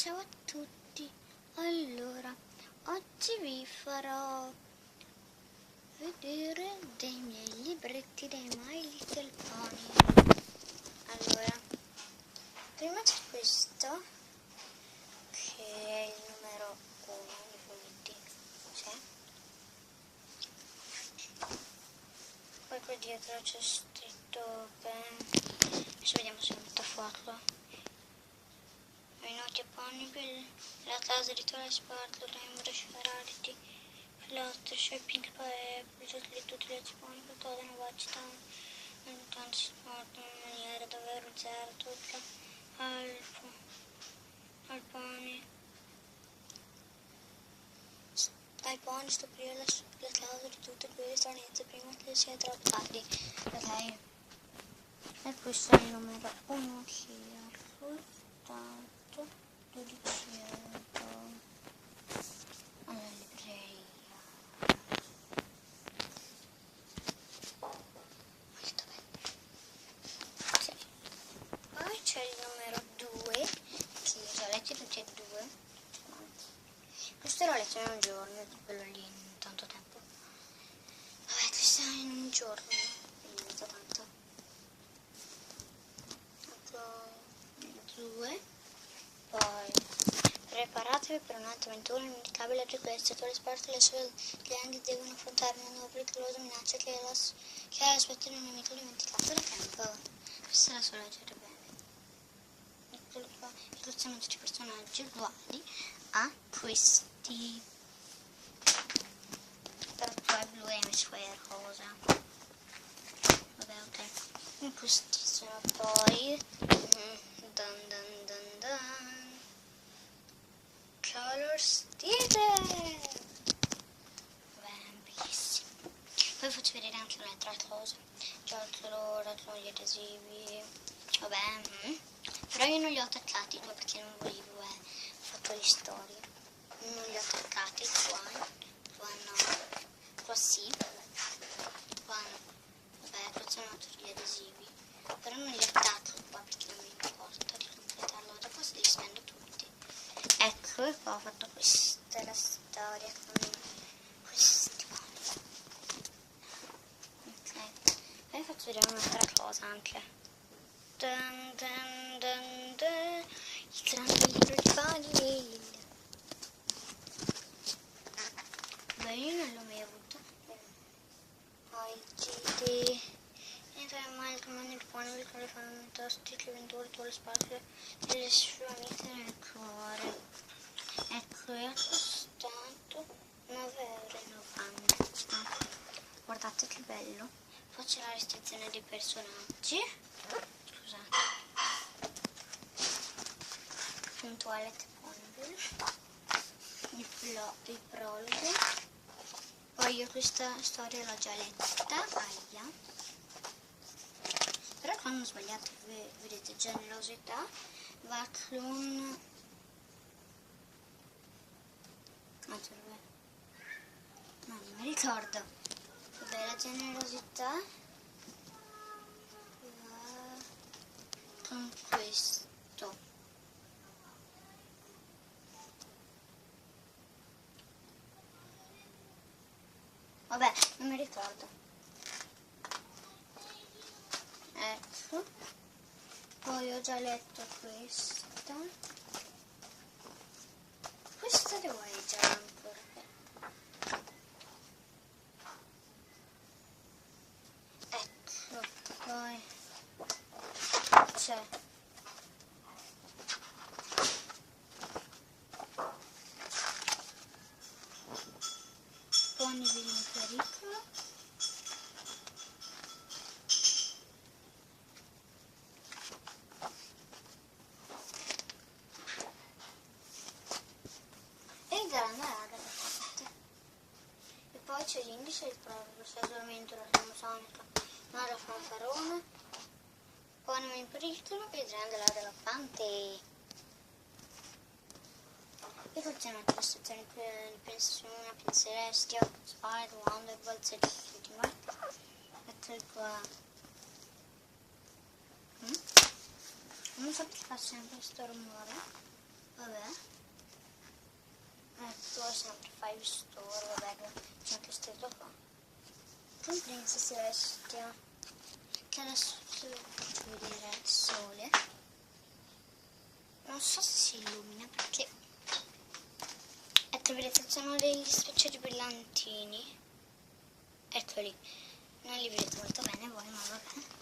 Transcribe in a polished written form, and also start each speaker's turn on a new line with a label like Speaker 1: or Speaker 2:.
Speaker 1: Ciao a tutti, allora oggi vi farò vedere dei miei libretti dei My Little Pony. Allora, prima c'è questo che è il numero 1 di fumetti, c'è. Poi qua dietro c'è scritto che adesso vediamo se metto a farlo. I noti a Ponyville, la casa di Toy Sparkle, Rainbow Rarity, Fluttershy, Pink Pie, tutti gli Ponyville, Golden Watchtown, tanti sport in maniera davvero zero, tutta al pony. Dai pony scoprire la causa di tutte quelle stranezze prima che sia troppo tardi. Ok? E questo è il numero 1 che ho soltanto 12 euro alla libreria. Molto bello. Ok. Poi c'è il numero 2 che io ho letto tutti e due. Questo l'ho letto in un giorno, quello lì in tanto tempo. Vabbè, questo è in un giorno, quindi non so tanto. Due. Poi preparatevi per un'altra avventura indimenticabile per questo. Toy Sparkle e le sue clienti devono affrontare una nuova pericolosa minaccia che aspetta un nemico dimenticato da tempo. Questa la so leggere bene. Eccolo qua. Illustrano tutti i personaggi uguali a questi. Però qua è blu e Hemisfere rosa. Vabbè, ok. Questi sono poi dun dun dun dun Color Steven. Bellissimo. Poi faccio vedere anche un'altra cosa. C'ho gli adesivi. Vabbè, però io non li ho attaccati qua perché non volevo, ho fatto le storie. Non li ho attaccati qua no. Qua sì. Qua no. Vabbè, qua sono tutti gli adesivi. Però non li attacco qua perché non mi importa di completarlo. Dopo se li spendo tutti. Ecco, e qua ho fatto questa è la storia con questi pony. Ok. Poi faccio vedere un'altra cosa anche. Dun dun dun dun. Il grande libro di pony. Beh, io non l'ho mai avuto. Poi GD. Entra in male il comando di Ponyville con le fantastiche avventure Toy Sparkle e le sue amiche nel cuore. Ecco, è costato 9,90 €. Guardate che bello. Poi c'è la restrizione dei personaggi. Scusate. Toilette Ponyville. Il prologo. Poi io questa storia l'ho già letta. Aia. Però quando ho sbagliato, vedete, generosità, Vaclun, no, non mi ricordo. Vabbè, la generosità va con questo. Vabbè, non mi ricordo. Ecco, poi ho già letto questa devo leggere ancora. Ecco, poi c'è Ponyville in pericolo. E poi c'è l'indice del prologo, c'è solamente la sonica, ma la fanfarona, poi in pericolo e il grande l'elefante. E poi c'è un'altra sezione di pensione, penselestia, Spider, Wonderbolt, 7 marchi. Ecco qua. Non so perché fa sempre questo rumore. Vabbè. Ecco, sempre Five Store, vabbè, c'è anche scritto qua. Poi Princess Celestia, che adesso te lo faccio vedere al sole. Non so se si illumina perché, ecco, vedete, sono degli specchiali brillantini. Eccoli, non li vedete molto bene voi, ma vabbè.